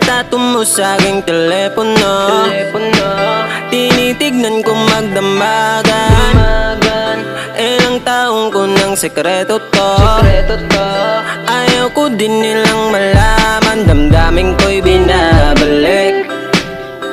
tato mo sa aking telepono. Tinitignan ko magdambagan. Ilang taong ko ng sekreto to. Ayaw ko din nilang malaman. Damdamin ko'y binabalik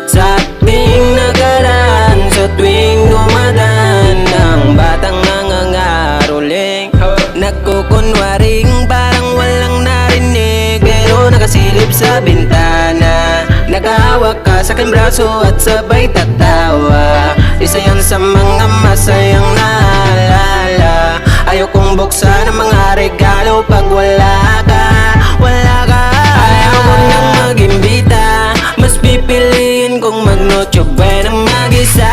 sa ating nakaraan. Sa tuwing dumadaan ang batang nangangaroling, nagkukunwaring parang walang narinig, pero nakasilip sa bintana. Nakahawak ka sa aking braso at sabay tatawa. Isa yan sa mga masayang naalala. Ayaw kong buksan ang mga regalo pag wala ka. Ayaw ko nang mag-imbita, mas pipiliin kong mag-Noche Buena mag-isa.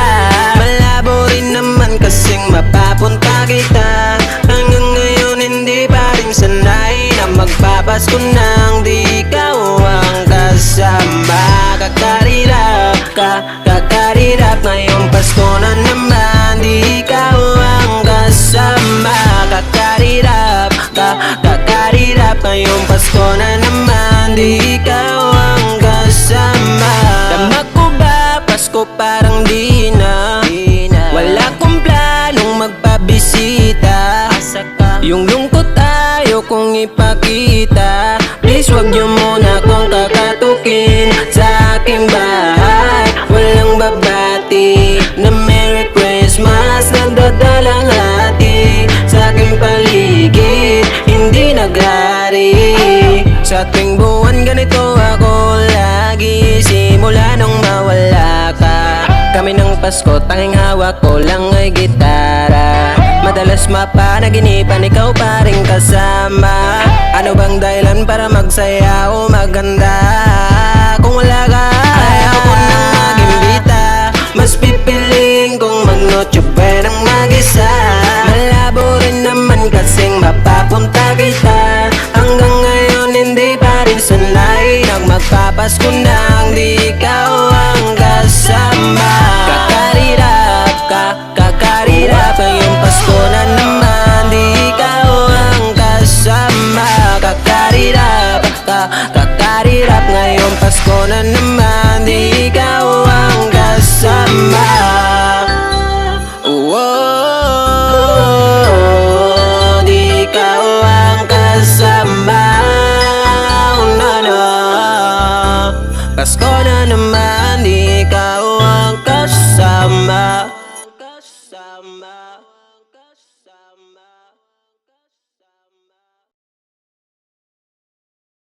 Malabo rin naman kasing mapapunta kita. Hanggang ngayon hindi pa rin sanay na magpapasko nang di ikaw ang kasama. Kakarirap ka, kakarirap, ngayong Pasko na naman di ikaw ang kasama. Kakarirap ka, kakarirap, ngayong Pasko na naman di ikaw ang kasama. Dama ko ba Pasko parang di na, wala kong planong magpabisita. Yung lungkot ayaw kong ipakita. Please wag niyo muna kong kakatukin sa aking bahay. Walang babati na Merry Christmas, nagdadalang hati sa aking paligid, hindi naghari. Sa tuwing buwan ganito ako lagi, simula nung mawala ka. Kami ng Pasko, tanging hawak ko lang ay gitara. Madalas mapanaginipan, ikaw pa rin kasama. Ano bang dahilan para magsaya o maganda kung wala ka? Ayaw ko nang mag-imbita, mas pipiliin kong mag-Noche Buena mag-isa. Malabo rin naman kasing mapapunta kita. Hanggang ngayon hindi pa rin sanay nang magpapasko nang di ikaw ang kasama. Kakarirap ka, kakarirap, ngayong Pasko na naman di ikaw ang kasama. Kakarirap ka,